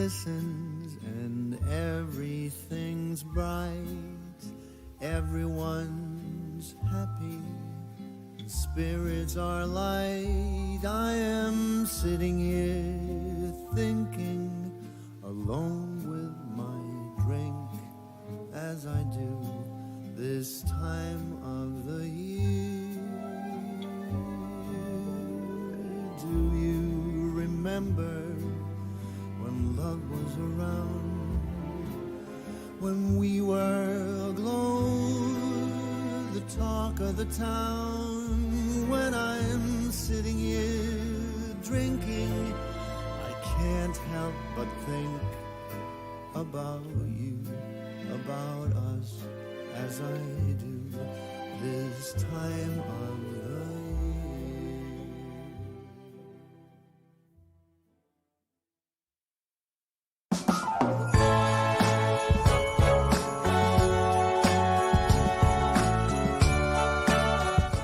glistens and everything's bright. Everyone's happy and spirits are light. I am sitting here thinking, alone with my drink, as I do this time of the year. Do you remember when love was around, when we were aglow, the talk of the town? When I'm sitting here drinking, I can't help but think about you, about us, as I do this time of the year.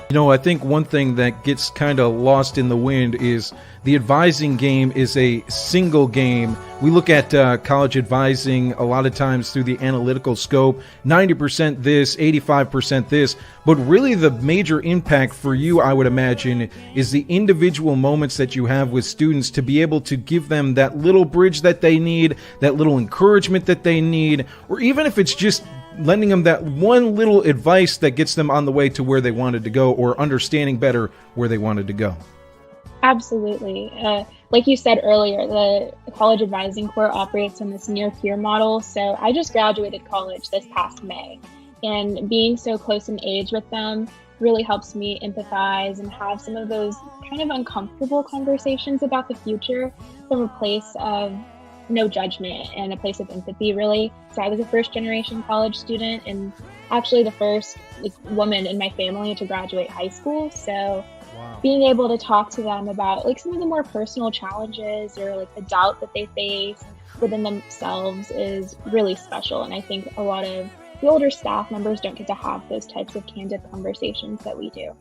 You know, I think one thing that gets kind of lost in the wind is the advising game is a single game. We look at college advising a lot of times through the analytical scope, 90% this, 85% this, but really the major impact for you, I would imagine, is the individual moments that you have with students to be able to give them that little bridge that they need, that little encouragement that they need, or even if it's just lending them that one little advice that gets them on the way to where they wanted to go, or understanding better where they wanted to go. Absolutely. Like you said earlier, the College Advising Corps operates on this near-peer model. So I just graduated college this past May, and being so close in age with them really helps me empathize and have some of those kind of uncomfortable conversations about the future from a place of no judgment and a place of empathy, really. So I was a first-generation college student and actually the first woman in my family to graduate high school. So being able to talk to them about some of the more personal challenges or the doubt that they face within themselves is really special. And I think a lot of the older staff members don't get to have those types of candid conversations that we do.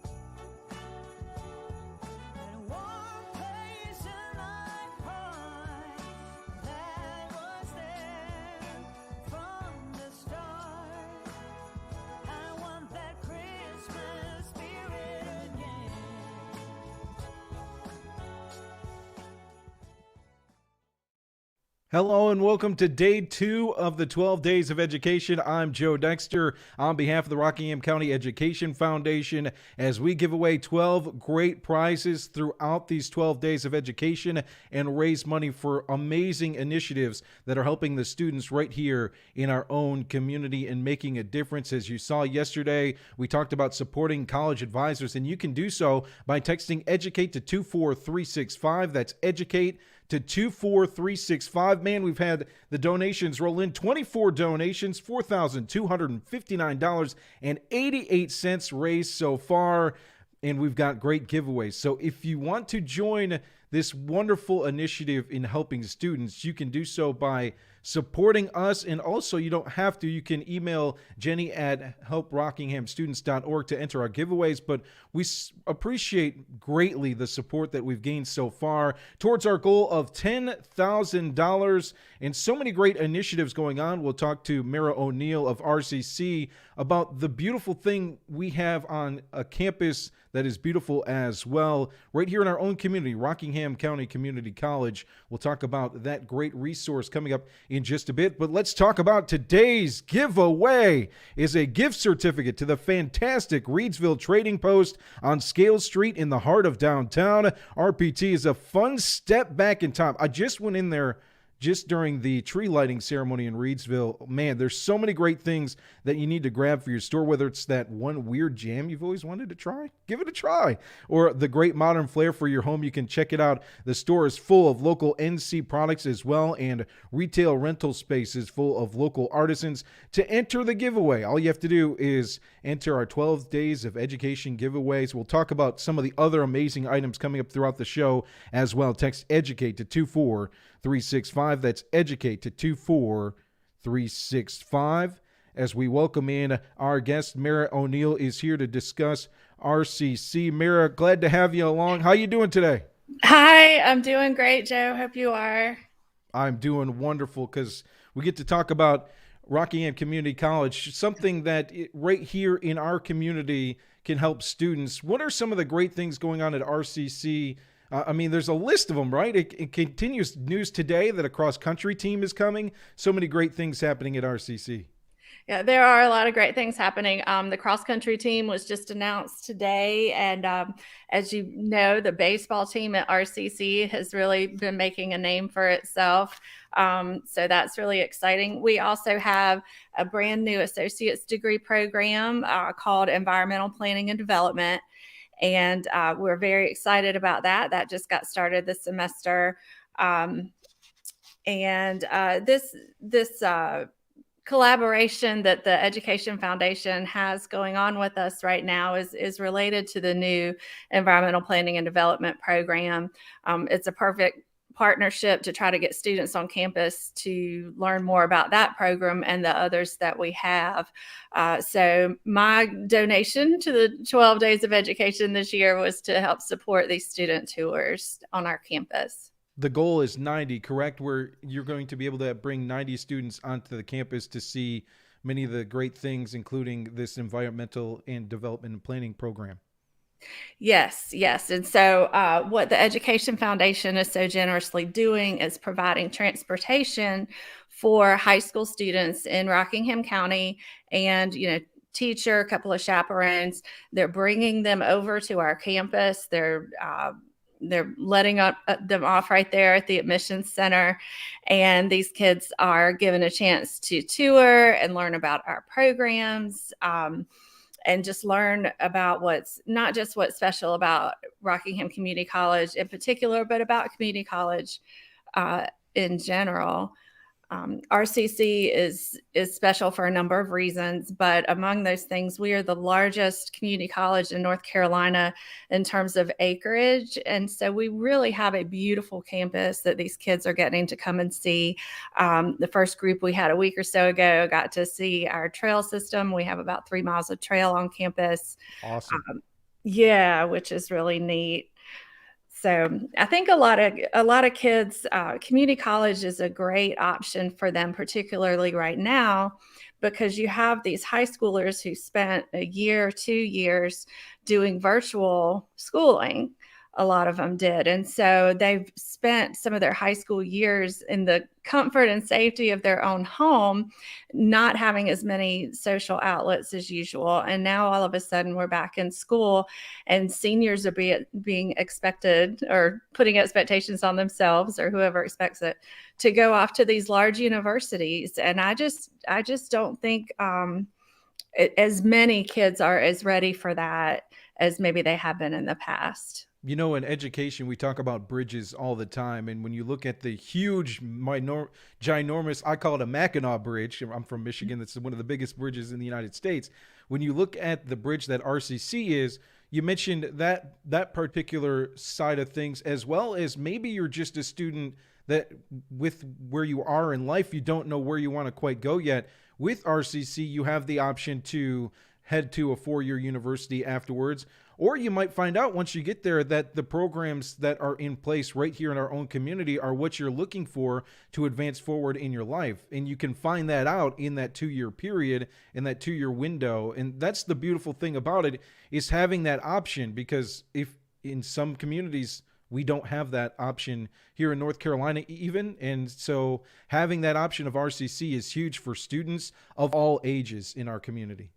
Hello and welcome to day 2 of the 12 Days of Education. I'm Joe Dexter on behalf of the Rockingham County Education Foundation as we give away 12 great prizes throughout these 12 days of education and raise money for amazing initiatives that are helping the students right here in our own community and making a difference. As you saw yesterday, we talked about supporting college advisors, and you can do so by texting EDUCATE to 24365. That's EDUCATE to 24365. Man, we've had the donations roll in. 24 donations, $4,259.88 raised so far, and we've got great giveaways. So if you want to join this wonderful initiative in helping students, you can do so by supporting us, and also you don't have to. You can email Jenny at helprockinghamstudents.org to enter our giveaways, but we appreciate greatly the support that we've gained so far towards our goal of $10,000, and so many great initiatives going on. We'll talk to Mara O'Neill of RCC about the beautiful thing we have on a campus that is beautiful as well, right here in our own community, Rockingham County Community College. We'll talk about that great resource coming up in just a bit, but let's talk about today's giveaway. Is a gift certificate to the fantastic Reidsville Trading Post on Scale Street in the heart of downtown. RPT is a fun step back in time. I just went in there just during the tree lighting ceremony in Reidsville. Man, there's so many great things that you need to grab for your store, whether it's that one weird jam you've always wanted to try, give it a try, or the great modern flair for your home. You can check it out. The store is full of local NC products as well, and retail rental spaces full of local artisans. To enter the giveaway, all you have to do is enter our 12 Days of Education giveaways. We'll talk about some of the other amazing items coming up throughout the show as well. Text EDUCATE to 24365. That's EDUCATE to 24365. As we welcome in our guest, Mara O'Neill is here to discuss RCC. Mara, glad to have you along. How you doing today? Hi, I'm doing great, Joe. Hope you are. I'm doing wonderful because we get to talk about Rockingham Community College, something that right here in our community can help students. What are some of the great things going on at RCC? I mean, there's a list of them, right? It continues news today that a cross-country team is coming. So many great things happening at RCC. Yeah, there are a lot of great things happening. The cross-country team was just announced today. And as you know, the baseball team at RCC has really been making a name for itself. So that's really exciting. We also have a brand new associate's degree program called Environmental Planning and Development. And we're very excited about that. That just got started this semester. This collaboration that the Education Foundation has going on with us right now is related to the new Environmental Planning and Development program. It's a perfect partnership to try to get students on campus to learn more about that program and the others that we have. So my donation to the 12 days of education this year was to help support these student tours on our campus. The goal is 90, correct? Where you're going to be able to bring 90 students onto the campus to see many of the great things, including this environmental and development and planning program. Yes. And so what the Education Foundation is so generously doing is providing transportation for high school students in Rockingham County and, teacher, a couple of chaperones. They're bringing them over to our campus. They're letting them off right there at the admissions center. And these kids are given a chance to tour and learn about our programs and just learn about what's special about Rockingham Community College in particular, but about community college in general. RCC is special for a number of reasons, but among those things, we are the largest community college in North Carolina in terms of acreage. And so we really have a beautiful campus that these kids are getting to come and see. The first group we had a week or so ago got to see our trail system. We have about 3 miles of trail on campus. Awesome. Which is really neat. So I think a lot of kids, community college is a great option for them, particularly right now, because you have these high schoolers who spent a year, 2 years doing virtual schooling. A lot of them did. And so they've spent some of their high school years in the comfort and safety of their own home, not having as many social outlets as usual. And now all of a sudden we're back in school and seniors are being expected or putting expectations on themselves or whoever expects it to go off to these large universities. And I just don't think as many kids are as ready for that as maybe they have been in the past. In education, we talk about bridges all the time. And when you look at the huge, ginormous, I call it a Mackinac Bridge. I'm from Michigan. That's one of the biggest bridges in the United States. When you look at the bridge that RCC is, you mentioned that particular side of things, as well as maybe you're just a student that with where you are in life, you don't know where you want to quite go yet. With RCC, you have the option to head to a 4-year university afterwards. Or you might find out once you get there that the programs that are in place right here in our own community are what you're looking for to advance forward in your life. And you can find that out in that 2-year period, in that 2-year window. And that's the beautiful thing about it, is having that option, because if in some communities we don't have that option here in North Carolina even. And so having that option of RCC is huge for students of all ages in our community.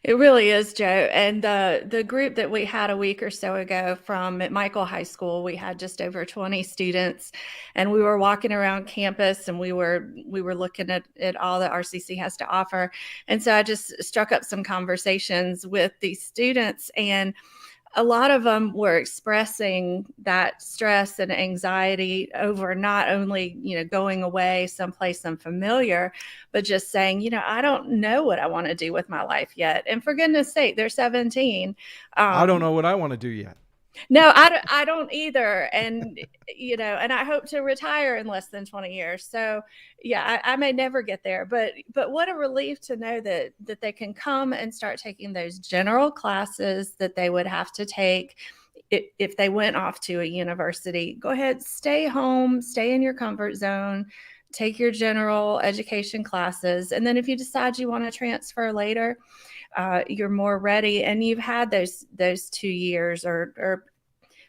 It really is, Joe. And the group that we had a week or so ago from McMichael High School, we had just over 20 students, and we were walking around campus and we were looking at all that RCC has to offer. And so I just struck up some conversations with these students, and a lot of them were expressing that stress and anxiety over not only, going away someplace unfamiliar, but just saying, I don't know what I want to do with my life yet. And for goodness sake, they're 17. I don't know what I want to do yet. No, I don't either. And, and I hope to retire in less than 20 years. So yeah, I may never get there, but what a relief to know that they can come and start taking those general classes that they would have to take if they went off to a university, go ahead, stay home, stay in your comfort zone, take your general education classes. And then if you decide you want to transfer later, you're more ready and you've had those 2 years or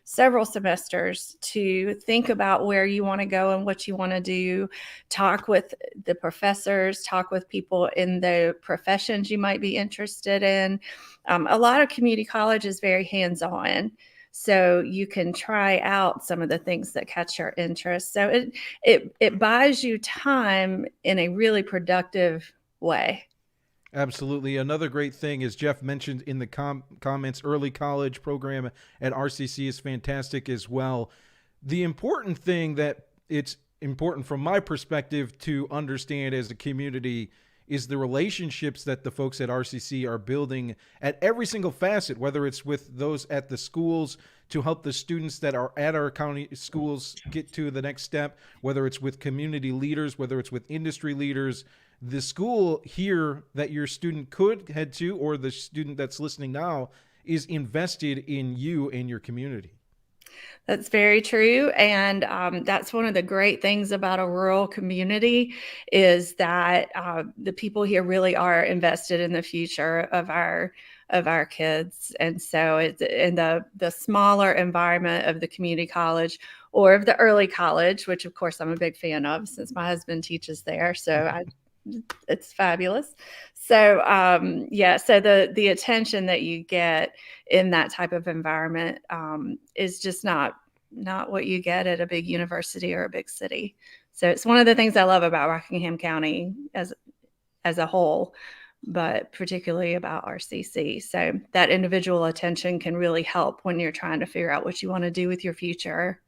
several semesters to think about where you want to go and what you want to do, talk with the professors, talk with people in the professions you might be interested in. A lot of community college is very hands-on, so you can try out some of the things that catch your interest. So it buys you time in a really productive way. Absolutely. Another great thing, as Jeff mentioned in the comments, early college program at RCC is fantastic as well. The important thing that it's important from my perspective to understand as a community is the relationships that the folks at RCC are building at every single facet, whether it's with those at the schools to help the students that are at our county schools get to the next step, whether it's with community leaders, whether it's with industry leaders. The school here that your student could head to, or the student that's listening now, is invested in you and your community. That's very true. And that's one of the great things about a rural community is that the people here really are invested in the future of our kids. And so it's in the smaller environment of the community college or of the early college, which of course I'm a big fan of since my husband teaches there. So it's fabulous. So so the attention that you get in that type of environment is just not what you get at a big university or a big city. So it's one of the things I love about Rockingham County as a whole, but particularly about RCC. So that individual attention can really help when you're trying to figure out what you want to do with your future.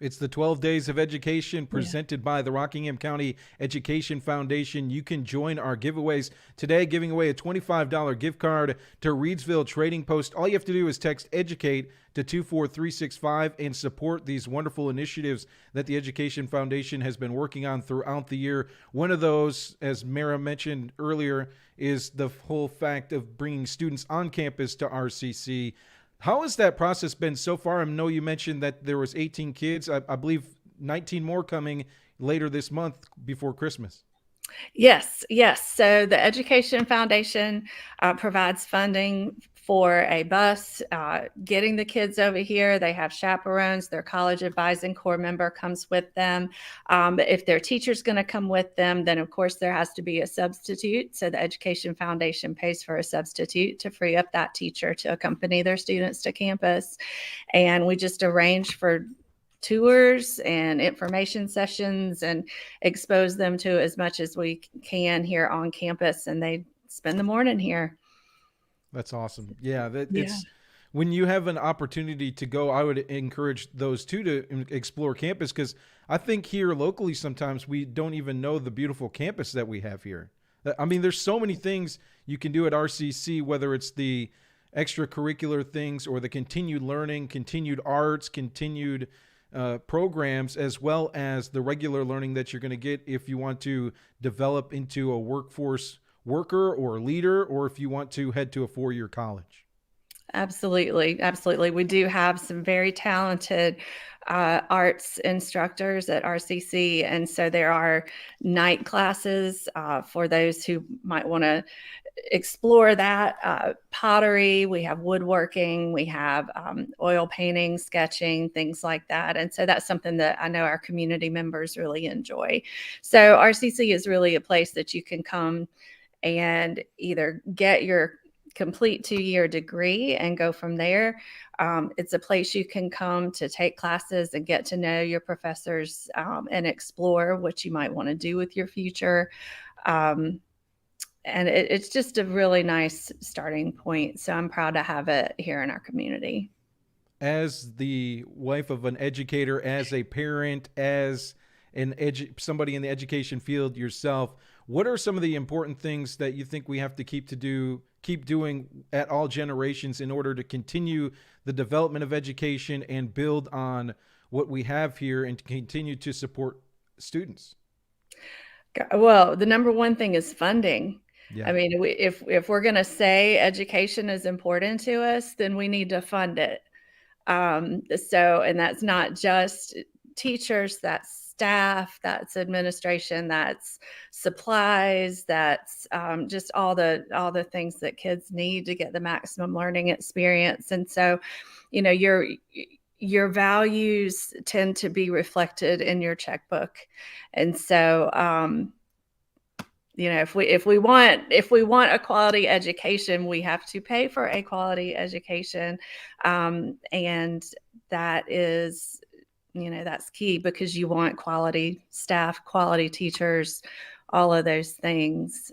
It's the 12 Days of Education presented by the Rockingham County Education Foundation. You can join our giveaways today, giving away a $25 gift card to Reidsville Trading Post. All you have to do is text EDUCATE to 24365 and support these wonderful initiatives that the Education Foundation has been working on throughout the year. One of those, as Mara mentioned earlier, is the whole fact of bringing students on campus to RCC. How has that process been so far? I know you mentioned that there was 18 kids. I believe 19 more coming later this month before Christmas. Yes. So the Education Foundation provides funding for a bus, getting the kids over here. They have chaperones. Their college advising corps member comes with them. If their teacher's going to come with them, then of course there has to be a substitute. So the Education Foundation pays for a substitute to free up that teacher to accompany their students to campus. And we just arrange for tours and information sessions and expose them to as much as we can here on campus. And they spend the morning here. That's awesome. Yeah, it's when you have an opportunity to go, I would encourage those two to explore campus, because I think here locally sometimes we don't even know the beautiful campus that we have here. I mean, there's so many things you can do at RCC, whether it's the extracurricular things or the continued learning, continued arts, continued programs, as well as the regular learning that you're going to get if you want to develop into a workforce worker or leader, or if you want to head to a 4-year college. Absolutely. We do have some very talented arts instructors at RCC. And so there are night classes for those who might want to explore that. Pottery, we have woodworking, we have oil painting, sketching, things like that. And so that's something that I know our community members really enjoy. So RCC is really a place that you can come and either get your complete 2-year degree and go from there. It's a place you can come to take classes and get to know your professors and explore what you might want to do with your future. And it's just a really nice starting point. So I'm proud to have it here in our community. As the wife of an educator, as a parent, as somebody in the education field yourself, what are some of the important things that you think we have to keep doing at all generations in order to continue the development of education and build on what we have here and to continue to support students? Well, the number one thing is funding. Yeah. I mean, if we're going to say education is important to us, then we need to fund it. And that's not just teachers, that's staff, that's administration, that's supplies, that's just all the things that kids need to get the maximum learning experience. And so, your values tend to be reflected in your checkbook. And so, if we want a quality education, we have to pay for a quality education, and that is, that's key, because you want quality staff, quality teachers, all of those things.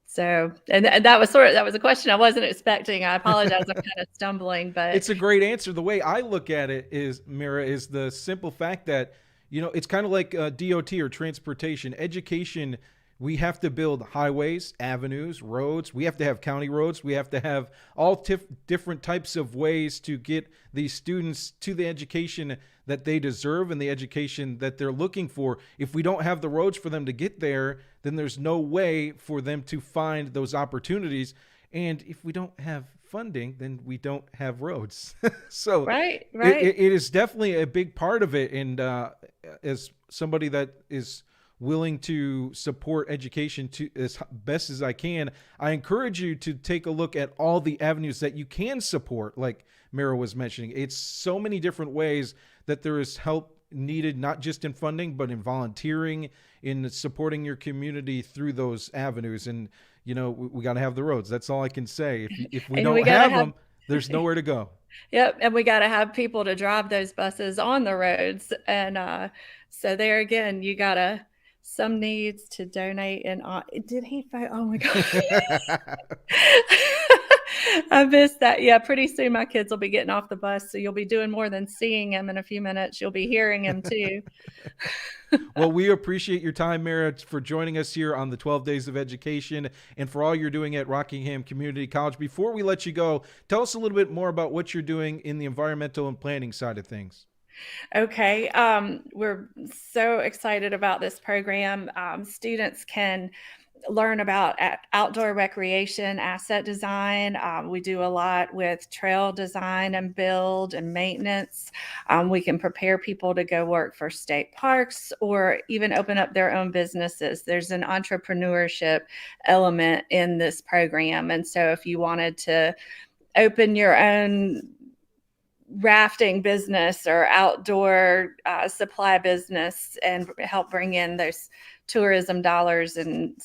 So, and that was a question I wasn't expecting. I apologize. I'm kind of stumbling, but it's a great answer. The way I look at it is, Mira, is the simple fact that, it's kind of like DOT or transportation. Education, we have to build highways, avenues, roads. We have to have county roads. We have to have all different types of ways to get these students to the education that they deserve and the education that they're looking for. If we don't have the roads for them to get there, then there's no way for them to find those opportunities. And if we don't have funding, then we don't have roads. So right. It is definitely a big part of it. And as somebody that is willing to support education to as best as I can, I encourage you to take a look at all the avenues that you can support. Like Mira was mentioning, it's so many different ways that there is help needed, not just in funding, but in volunteering, in supporting your community through those avenues. And, we got to have the roads. That's all I can say. If we don't have them, there's nowhere to go. Yep. And we got to have people to drive those buses on the roads. And so there again, you got to, some needs to donate. And did he vote? Oh my God. I missed that. Yeah, pretty soon my kids will be getting off the bus, so you'll be doing more than seeing him in a few minutes. You'll be hearing him too. Well, we appreciate your time, Mira, for joining us here on the 12 Days of Education and for all you're doing at Rockingham Community College. Before we let you go, tell us a little bit more about what you're doing in the environmental and planning side of things. Okay. We're so excited about this program. Students can learn about outdoor recreation, asset design. We do a lot with trail design and build and maintenance. We can prepare people to go work for state parks or even open up their own businesses. There's an entrepreneurship element in this program. And so if you wanted to open your own rafting business or outdoor supply business and help bring in those tourism dollars and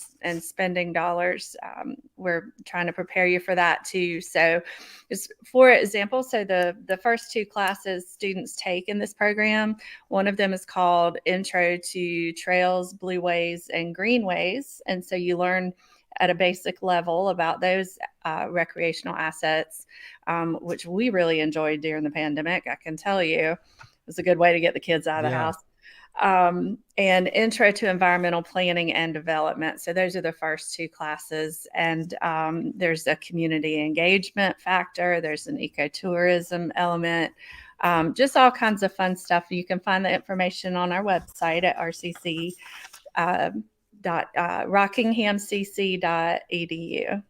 spending dollars, we're trying to prepare you for that too. So just for example, so the first two classes students take in this program, one of them is called Intro to Trails, Blueways, and Greenways. And so you learn at a basic level about those recreational assets, which we really enjoyed during the pandemic. I can tell you, it was a good way to get the kids out of the house. And Intro to Environmental Planning and Development. So those are the first two classes. And there's a community engagement factor. There's an ecotourism element. Just all kinds of fun stuff. You can find the information on our website at RCC. rockinghamcc.edu.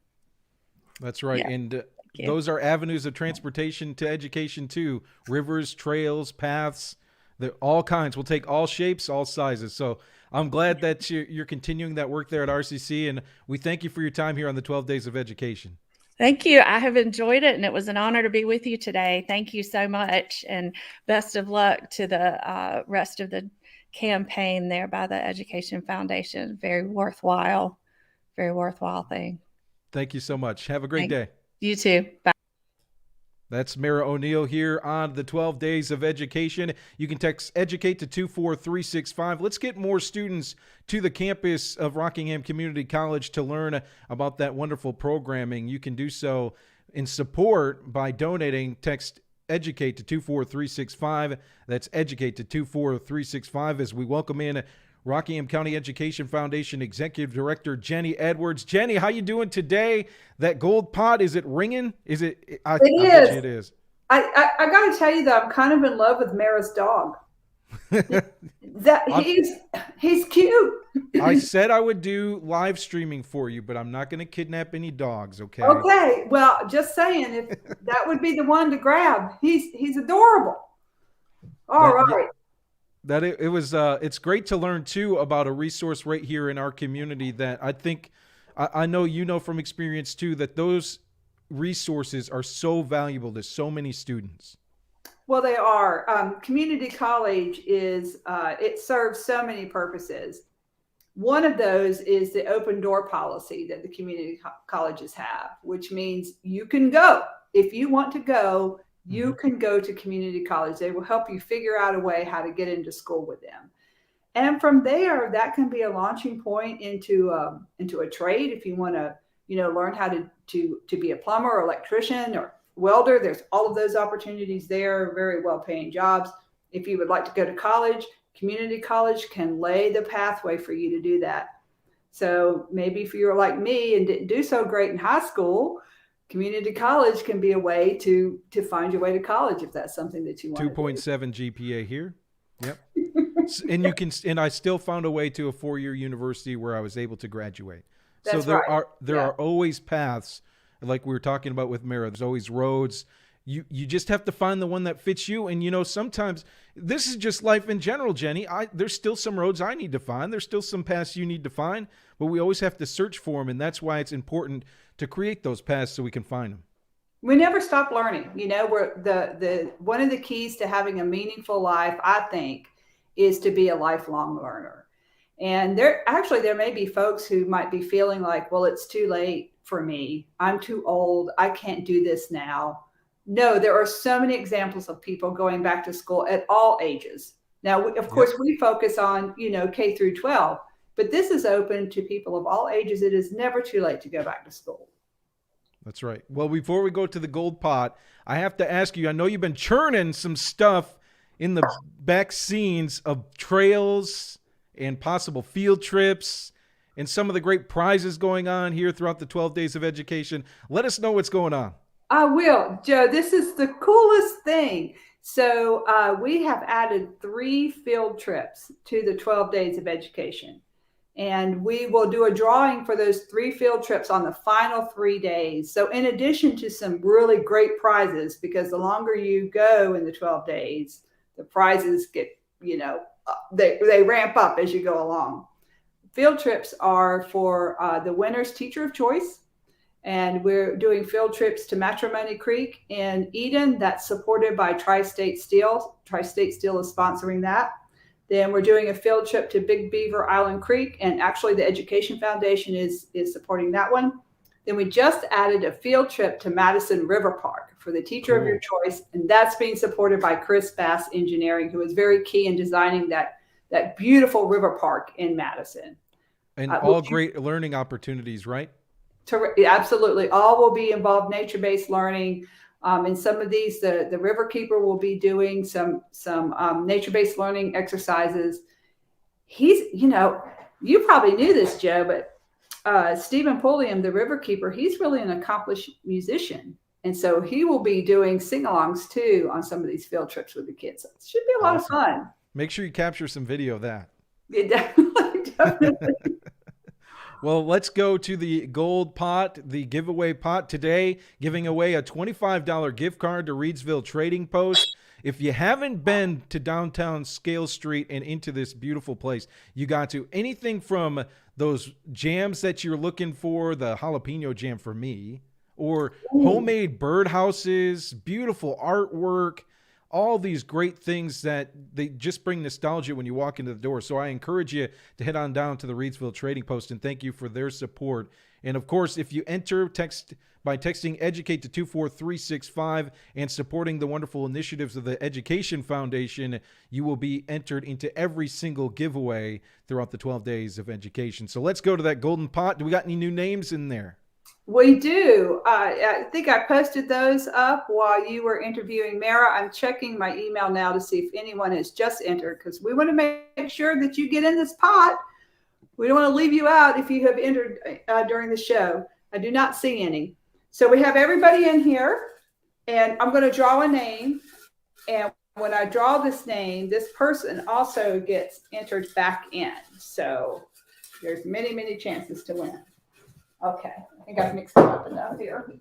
That's right. Yeah. And those are avenues of transportation to education too. Rivers, trails, paths, they're all kinds. We'll take all shapes, all sizes. So I'm glad that you're continuing that work there at RCC, and we thank you for your time here on the 12 Days of Education. Thank you. I have enjoyed it, and it was an honor to be with you today. Thank you so much, and best of luck to the rest of the campaign there by the Education Foundation. Very worthwhile thing. Thank you so much. Have a great day. You too. Bye. That's Mira O'Neill here on the 12 Days of Education. You can text EDUCATE to 24365. Let's get more students to the campus of Rockingham Community College to learn about that wonderful programming. You can do so in support by donating. Text EDUCATE to 24365. That's EDUCATE to 24365 as we welcome in Rockingham County Education Foundation Executive Director Jenny Edwards. Jenny, how you doing today? That gold pot, is it ringing? Is it? It is. It is. I got to tell you, though, I'm kind of in love with Mara's dog. He's cute. I said I would do live streaming for you, but I'm not going to kidnap any dogs. Okay. Okay. Well, just saying, if that would be the one to grab. He's adorable. All right. That it was it's great to learn too about a resource right here in our community that I think I know you know from experience too, that those resources are so valuable to so many students. Well, they are. Community college is it serves so many purposes. One of those is the open door policy that the community colleges have, which means you can go. If you want to go, you can go to community college. They will help you figure out a way how to get into school with them. And from there, that can be a launching point into a trade. If you want to, learn how to be a plumber or electrician or welder, there's all of those opportunities there, very well-paying jobs. If you would like to go to college, community college can lay the pathway for you to do that. So maybe if you're like me and didn't do so great in high school, community college can be a way to find your way to college if that's something that you want. 2.7 GPA here. Yep. And I still found a way to a 4-year university where I was able to graduate. That's so right. there are always paths, like we were talking about with Mara. There's always roads. You just have to find the one that fits you. And, sometimes this is just life in general, Jenny. There's still some roads I need to find. There's still some paths you need to find, but we always have to search for them. And that's why it's important to create those paths so we can find them. We never stop learning. We're the one of the keys to having a meaningful life, I think, is to be a lifelong learner. And there may be folks who might be feeling like, well, it's too late for me. I'm too old. I can't do this now. No, there are so many examples of people going back to school at all ages. Now, of course, we focus on, K through 12, but this is open to people of all ages. It is never too late to go back to school. That's right. Well, before we go to the gold pot, I have to ask you, I know you've been churning some stuff in the back scenes of trails and possible field trips and some of the great prizes going on here throughout the 12 days of education. Let us know what's going on. I will, Joe. This is the coolest thing. So we have added 3 field trips to the 12 days of education. And we will do a drawing for those 3 field trips on the final 3 days. So in addition to some really great prizes, because the longer you go in the 12 days, the prizes get, they ramp up as you go along. Field trips are for the winner's teacher of choice. And we're doing field trips to Matrimony Creek in Eden. That's supported by Tri-State Steel. Tri-State Steel is sponsoring that. Then we're doing a field trip to Big Beaver Island Creek. And actually the Education Foundation is supporting that one. Then we just added a field trip to Madison River Park for the teacher of your choice. And that's being supported by Chris Bass Engineering, who is very key in designing that beautiful river park in Madison. And all great learning opportunities, right? Absolutely. All will be involved nature-based learning. And some of these, the Riverkeeper will be doing some nature-based learning exercises. He's, you probably knew this, Joe, but Stephen Pulliam, the Riverkeeper, he's really an accomplished musician. And so he will be doing sing-alongs too on some of these field trips with the kids. So it should be a lot of fun. Make sure you capture some video of that. Yeah, definitely. Well, let's go to the gold pot, the giveaway pot today, giving away a $25 gift card to Reidsville Trading Post. If you haven't been to downtown Scale Street and into this beautiful place, you got to. Anything from those jams that you're looking for, the jalapeno jam for me, or homemade birdhouses, beautiful artwork, all these great things that they just bring nostalgia when you walk into the door. So I encourage you to head on down to the Reidsville Trading Post, and thank you for their support. And of course, if you enter by texting EDUCATE to 24365 and supporting the wonderful initiatives of the Education Foundation, you will be entered into every single giveaway throughout the 12 days of education. So let's go to that golden pot. Do we got any new names in there? We do. I think I posted those up while you were interviewing Mara. I'm checking my email now to see if anyone has just entered, because we want to make sure that you get in this pot. We don't want to leave you out if you have entered during the show. I do not see any. So we have everybody in here, and I'm going to draw a name, and when I draw this name, this person also gets entered back in. So there's many, many chances to win. Okay, I think I've mixed it up enough here.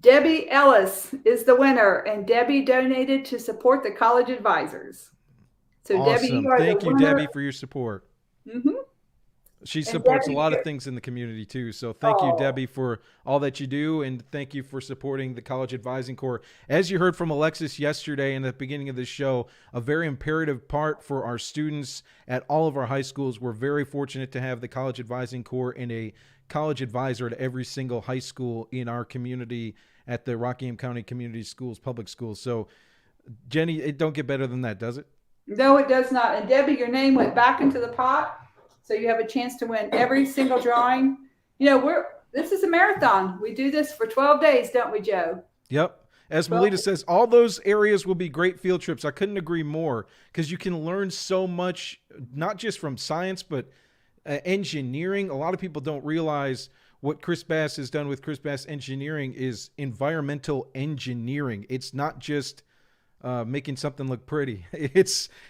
Debbie Ellis is the winner, and Debbie donated to support the college advisors. So Awesome. Debbie, you are Thank the you, winner. Debbie, for your support. Mm-hmm. She supports Debbie, a lot of things in the community too. So thank you, Oh. Debbie, for all that you do, and thank you for supporting the College Advising Corps. As you heard from Alexis yesterday in the beginning of the show, a very imperative part for our students at all of our high schools. We're very fortunate to have the College Advising Corps and a college advisor at every single high school in our community at the Rockingham County Community Schools, public schools. So, Jenny, it don't get better than that, does it? No, it does not. And Debbie, your name went back into the pot, so you have a chance to win every single drawing. You know, this is a marathon. We do this for 12 days, don't we, Joe? Yep. As Melita says, all those areas will be great field trips. I couldn't agree more, because you can learn so much, not just from science, but engineering. A lot of people don't realize what Chris Bass has done with Chris Bass Engineering is environmental engineering. It's not just making something look pretty.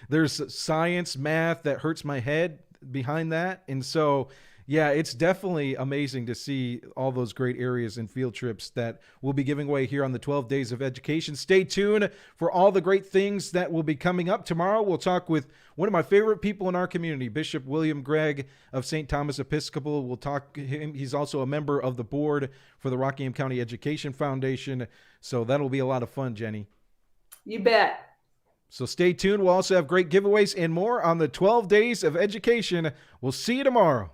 There's science, math that hurts my head behind that. And so, yeah, it's definitely amazing to see all those great areas and field trips that we'll be giving away here on the 12 Days of Education. Stay tuned for all the great things that will be coming up. Tomorrow, we'll talk with one of my favorite people in our community, Bishop William Gregg of St. Thomas Episcopal. We'll talk to him. He's also a member of the board for the Rockingham County Education Foundation. So that'll be a lot of fun, Jenny. You bet. So stay tuned. We'll also have great giveaways and more on the 12 Days of Education. We'll see you tomorrow.